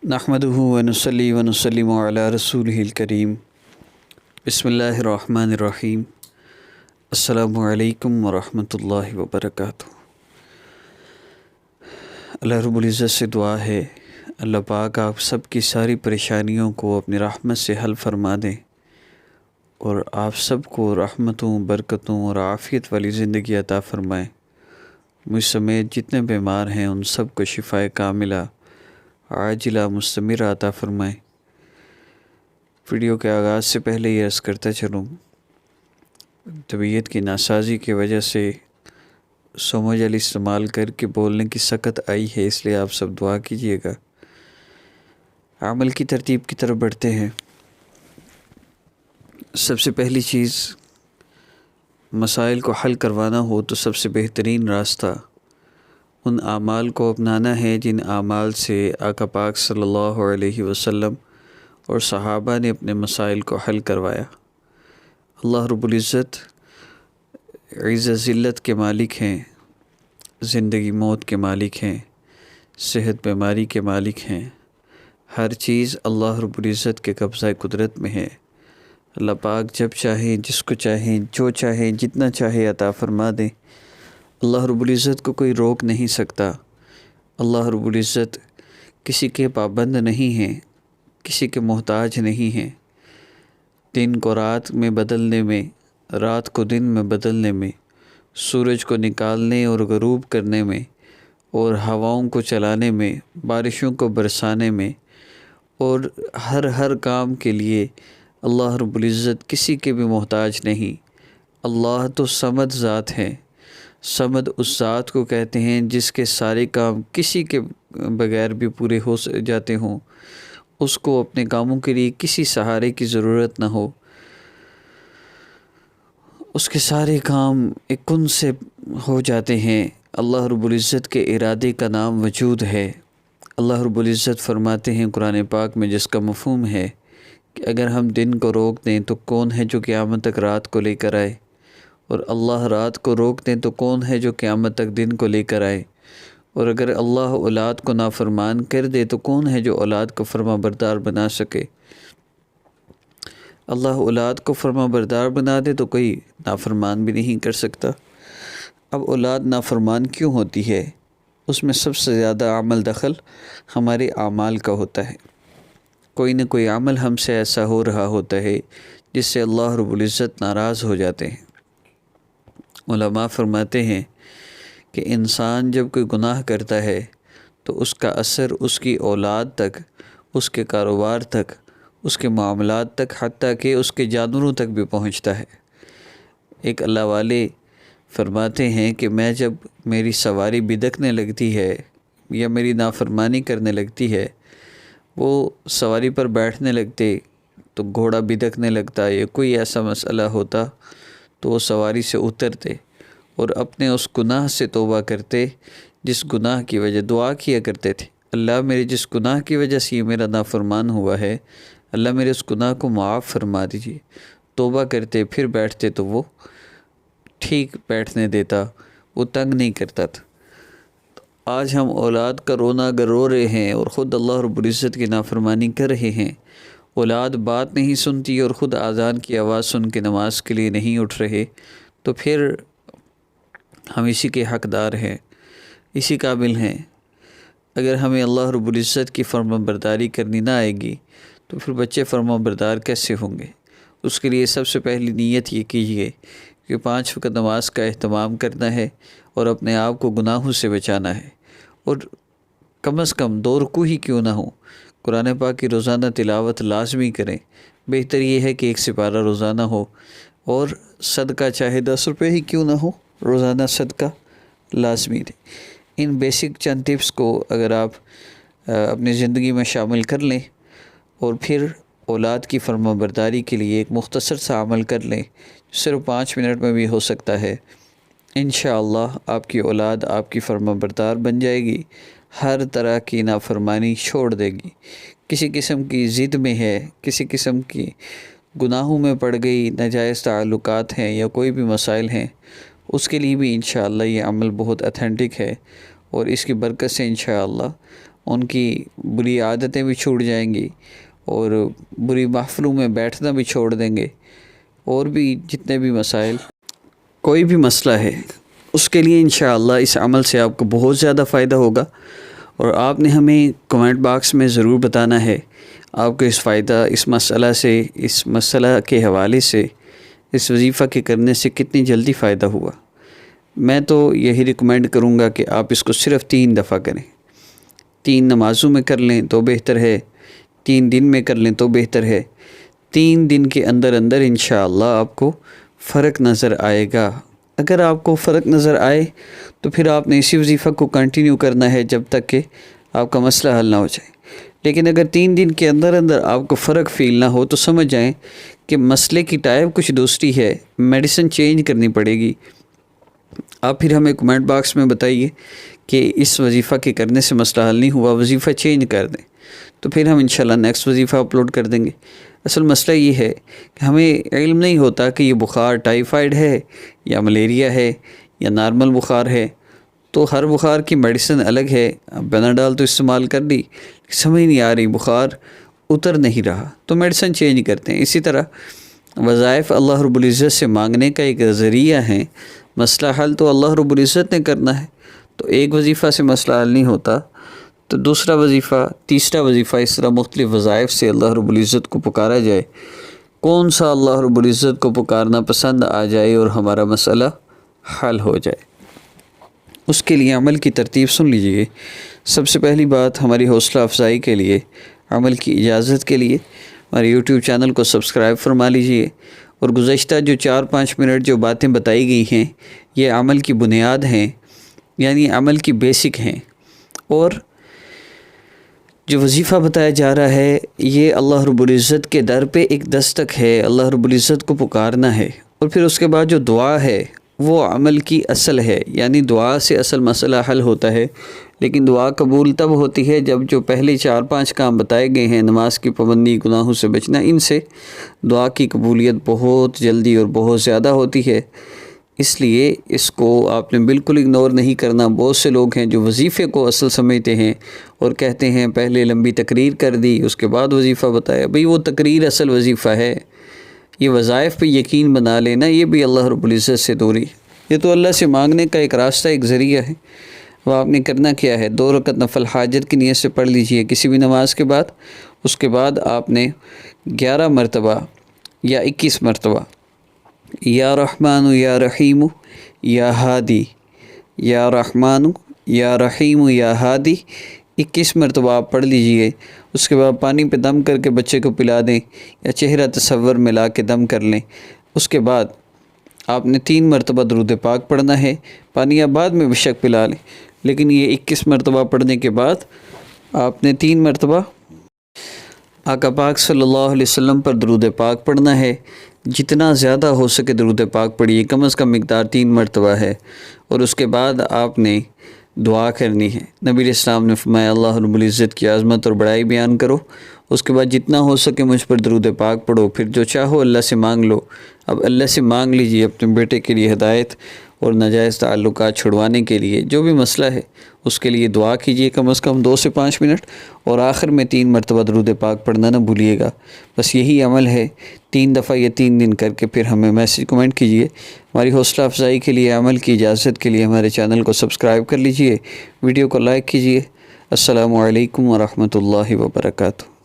نحمدہ ونصلی ونسلم علی رسولہ الکریم بسم اللہ الرحمن الرحیم السلام علیکم ورحمۃ اللہ وبرکاتہ۔ اللہ رب العزت سے دعا ہے اللہ پاک آپ سب کی ساری پریشانیوں کو اپنی رحمت سے حل فرما دیں اور آپ سب کو رحمتوں، برکتوں اور عافیت والی زندگی عطا فرمائیں۔ مجھ سمیت جتنے بیمار ہیں ان سب کو شفاء کاملہ عاجلہ مستمرہ عطا فرمائیں۔ ویڈیو کے آغاز سے پہلے یہ عرض کرتا چلوں، طبیعت کی ناسازی کی وجہ سے سومو جل استعمال کر کے بولنے کی سکت آئی ہے، اس لیے آپ سب دعا کیجیے گا۔ عمل کی ترتیب کی طرف بڑھتے ہیں۔ سب سے پہلی چیز، مسائل کو حل کروانا ہو تو سب سے بہترین راستہ ان اعمال کو اپنانا ہے جن اعمال سے آقا پاک صلی اللہ علیہ وسلم اور صحابہ نے اپنے مسائل کو حل کروایا۔ اللہ رب العزت عزت ذلت کے مالک ہیں، زندگی موت کے مالک ہیں، صحت بیماری کے مالک ہیں۔ ہر چیز اللہ رب العزت کے قبضہ قدرت میں ہے۔ اللہ پاک جب چاہیں، جس کو چاہیں، جو چاہیں، جتنا چاہے عطا فرما دیں۔ اللہ رب العزت کو کوئی روک نہیں سکتا۔ اللہ رب العزت کسی کے پابند نہیں ہیں، کسی کے محتاج نہیں ہیں۔ دن کو رات میں بدلنے میں، رات کو دن میں بدلنے میں، سورج کو نکالنے اور غروب کرنے میں، اور ہواؤں کو چلانے میں، بارشوں کو برسانے میں، اور ہر کام کے لیے اللہ رب العزت کسی کے بھی محتاج نہیں۔ اللہ تو صمد ذات ہے۔ صمد اس ذات کو کہتے ہیں جس کے سارے کام کسی کے بغیر بھی پورے ہو جاتے ہوں، اس کو اپنے کاموں کے لیے کسی سہارے کی ضرورت نہ ہو، اس کے سارے کام ایک کن سے ہو جاتے ہیں۔ اللہ رب العزت کے ارادے کا نام وجود ہے۔ اللہ رب العزت فرماتے ہیں قرآن پاک میں، جس کا مفہوم ہے کہ اگر ہم دن کو روک دیں تو کون ہے جو قیامت تک رات کو لے کر آئے، اور اللہ رات کو روک دیں تو کون ہے جو قیامت تک دن کو لے کر آئے، اور اگر اللہ اولاد کو نافرمان کر دے تو کون ہے جو اولاد کو فرما بردار بنا سکے۔ اللہ اولاد کو فرما بردار بنا دے تو کوئی نافرمان بھی نہیں کر سکتا۔ اب اولاد نافرمان کیوں ہوتی ہے؟ اس میں سب سے زیادہ عمل دخل ہمارے اعمال کا ہوتا ہے۔ کوئی نہ کوئی عمل ہم سے ایسا ہو رہا ہوتا ہے جس سے اللہ رب العزت ناراض ہو جاتے ہیں۔ علماء فرماتے ہیں کہ انسان جب کوئی گناہ کرتا ہے تو اس کا اثر اس کی اولاد تک، اس کے کاروبار تک، اس کے معاملات تک، حتیٰ کہ اس کے جانوروں تک بھی پہنچتا ہے۔ ایک اللہ والے فرماتے ہیں کہ میں جب میری سواری بدکنے لگتی ہے یا میری نافرمانی کرنے لگتی ہے، وہ سواری پر بیٹھنے لگتے تو گھوڑا بدکنے لگتا، یا کوئی ایسا مسئلہ ہوتا تو وہ سواری سے اترتے اور اپنے اس گناہ سے توبہ کرتے جس گناہ کی وجہ دعا کیا کرتے تھے، اللہ میرے جس گناہ کی وجہ سے یہ میرا نافرمان ہوا ہے، اللہ میرے اس گناہ کو معاف فرما دیجیے۔ توبہ کرتے، پھر بیٹھتے تو وہ ٹھیک بیٹھنے دیتا، وہ تنگ نہیں کرتا تھا۔ آج ہم اولاد کا رونا اگر رو رہے ہیں اور خود اللہ رب العزت کی نافرمانی کر رہے ہیں، اولاد بات نہیں سنتی اور خود اذان کی آواز سن کے نماز کے لیے نہیں اٹھ رہے، تو پھر ہم اسی کے حقدار ہیں، اسی قابل ہیں۔ اگر ہمیں اللہ رب العزت کی فرما برداری کرنی نہ آئے گی تو پھر بچے فرما بردار کیسے ہوں گے؟ اس کے لیے سب سے پہلی نیت یہ کیجیے کہ 5 وقت نماز کا اہتمام کرنا ہے اور اپنے آپ کو گناہوں سے بچانا ہے، اور کم از کم 2 رکوع ہی کیوں نہ ہو، قرآن پاک کی روزانہ تلاوت لازمی کریں۔ بہتر یہ ہے کہ 1 سپارہ روزانہ ہو، اور صدقہ چاہے 10 روپے ہی کیوں نہ ہو، روزانہ صدقہ لازمی دیں۔ ان بیسک چند ٹپس کو اگر آپ اپنی زندگی میں شامل کر لیں اور پھر اولاد کی فرما برداری کے لیے ایک مختصر سا عمل کر لیں، صرف 5 منٹ میں بھی ہو سکتا ہے، انشاءاللہ آپ کی اولاد آپ کی فرما بردار بن جائے گی، ہر طرح کی نافرمانی چھوڑ دے گی۔ کسی قسم کی ضد میں ہے، کسی قسم کی گناہوں میں پڑ گئی، ناجائز تعلقات ہیں یا کوئی بھی مسائل ہیں، اس کے لیے بھی انشاءاللہ یہ عمل بہت اتھینٹک ہے، اور اس کی برکت سے انشاءاللہ ان کی بری عادتیں بھی چھوٹ جائیں گی اور بری محفلوں میں بیٹھنا بھی چھوڑ دیں گے، اور بھی جتنے بھی مسائل، کوئی بھی مسئلہ ہے اس کے لیے انشاءاللہ اس عمل سے آپ کو بہت زیادہ فائدہ ہوگا۔ اور آپ نے ہمیں کمنٹ باکس میں ضرور بتانا ہے آپ کو اس فائدہ، اس مسئلہ سے، اس مسئلہ کے حوالے سے، اس وظیفہ کے کرنے سے کتنی جلدی فائدہ ہوا۔ میں تو یہی ریکمینڈ کروں گا کہ آپ اس کو صرف 3 دفعہ کریں، 3 نمازوں میں کر لیں تو بہتر ہے، 3 دن میں کر لیں تو بہتر ہے۔ 3 دن کے اندر اندر انشاءاللہ آپ کو فرق نظر آئے گا۔ اگر آپ کو فرق نظر آئے تو پھر آپ نے اسی وظیفہ کو کنٹینیو کرنا ہے جب تک کہ آپ کا مسئلہ حل نہ ہو جائے۔ لیکن اگر 3 دن کے اندر اندر آپ کو فرق فیل نہ ہو تو سمجھ جائیں کہ مسئلے کی ٹائپ کچھ دوسری ہے، میڈیسن چینج کرنی پڑے گی۔ آپ پھر ہمیں کمنٹ باکس میں بتائیے کہ اس وظیفہ کے کرنے سے مسئلہ حل نہیں ہوا، وظیفہ چینج کر دیں، تو پھر ہم انشاءاللہ نیکسٹ وظیفہ اپلوڈ کر دیں گے۔ اصل مسئلہ یہ ہے کہ ہمیں علم نہیں ہوتا کہ یہ بخار ٹائیفائڈ ہے یا ملیریا ہے یا نارمل بخار ہے، تو ہر بخار کی میڈیسن الگ ہے۔ بیناڈال تو استعمال کر دی، سمجھ نہیں آ رہی، بخار اتر نہیں رہا، تو میڈیسن چینج کرتے ہیں۔ اسی طرح وظائف اللہ رب العزت سے مانگنے کا ایک ذریعہ ہے، مسئلہ حل تو اللہ رب العزت نے کرنا ہے۔ تو ایک وظیفہ سے مسئلہ حل نہیں ہوتا تو دوسرا وظیفہ، تیسرا وظیفہ، اس طرح مختلف وظائف سے اللہ رب العزت کو پکارا جائے۔ کون سا اللہ رب العزت کو پکارنا پسند آ جائے اور ہمارا مسئلہ حل ہو جائے، اس کے لیے عمل کی ترتیب سن لیجئے۔ سب سے پہلی بات، ہماری حوصلہ افزائی کے لیے، عمل کی اجازت کے لیے ہمارے یوٹیوب چینل کو سبسکرائب فرما لیجئے، اور گزشتہ جو 4-5 منٹ جو باتیں بتائی گئی ہیں یہ عمل کی بنیاد ہیں، یعنی عمل کی بیسک ہیں، اور جو وظیفہ بتایا جا رہا ہے یہ اللہ رب العزت کے در پہ ایک دستک ہے، اللہ رب العزت کو پکارنا ہے۔ اور پھر اس کے بعد جو دعا ہے وہ عمل کی اصل ہے، یعنی دعا سے اصل مسئلہ حل ہوتا ہے۔ لیکن دعا قبول تب ہوتی ہے جب جو پہلے 4-5 کام بتائے گئے ہیں، نماز کی پابندی، گناہوں سے بچنا، ان سے دعا کی قبولیت بہت جلدی اور بہت زیادہ ہوتی ہے۔ اس لیے اس کو آپ نے بالکل اگنور نہیں کرنا۔ بہت سے لوگ ہیں جو وظیفے کو اصل سمجھتے ہیں اور کہتے ہیں پہلے لمبی تقریر کر دی اس کے بعد وظیفہ بتایا۔ بھئی وہ تقریر اصل وظیفہ ہے، یہ وظائف پہ یقین بنا لینا یہ بھی اللہ رب العزت سے دوری ہے۔ یہ تو اللہ سے مانگنے کا ایک راستہ، ایک ذریعہ ہے۔ وہ آپ نے کرنا کیا ہے، 2 رکعت نفل حاجت کی نیت سے پڑھ لیجئے کسی بھی نماز کے بعد۔ اس کے بعد آپ نے 11 مرتبہ یا 21 مرتبہ یا رحمان یا رحیم یا ہادی، یا رحمان یا رحیم یا ہادی 21 مرتبہ آپ پڑھ لیجئے۔ اس کے بعد پانی پہ دم کر کے بچے کو پلا دیں یا چہرہ تصور میں لا کے دم کر لیں۔ اس کے بعد آپ نے 3 مرتبہ درود پاک پڑھنا ہے، پانی آپ بعد میں بے شک پلا لیں، لیکن یہ 21 مرتبہ پڑھنے کے بعد آپ نے 3 مرتبہ آقا پاک صلی اللہ علیہ وسلم پر درود پاک پڑھنا ہے۔ جتنا زیادہ ہو سکے درود پاک پڑھیے، کم از کم مقدار 3 مرتبہ ہے۔ اور اس کے بعد آپ نے دعا کرنی ہے۔ نبی علیہ السلام نے فرمایا اللہ رب العزت کی عظمت اور بڑائی بیان کرو، اس کے بعد جتنا ہو سکے مجھ پر درود پاک پڑھو، پھر جو چاہو اللہ سے مانگ لو۔ اب اللہ سے مانگ لیجئے اپنے بیٹے کے لیے ہدایت اور ناجائز تعلقات چھڑوانے کے لیے، جو بھی مسئلہ ہے اس کے لیے دعا کیجئے کم از کم 2 سے 5 منٹ، اور آخر میں 3 مرتبہ درود پاک پڑھنا نہ بھولیے گا۔ بس یہی عمل ہے، 3 دفعہ یا 3 دن کر کے پھر ہمیں میسج کمنٹ کیجئے۔ ہماری حوصلہ افزائی کے لیے، عمل کی اجازت کے لیے ہمارے چینل کو سبسکرائب کر لیجئے، ویڈیو کو لائک کیجئے۔ السلام علیکم ورحمۃ اللہ وبرکاتہ۔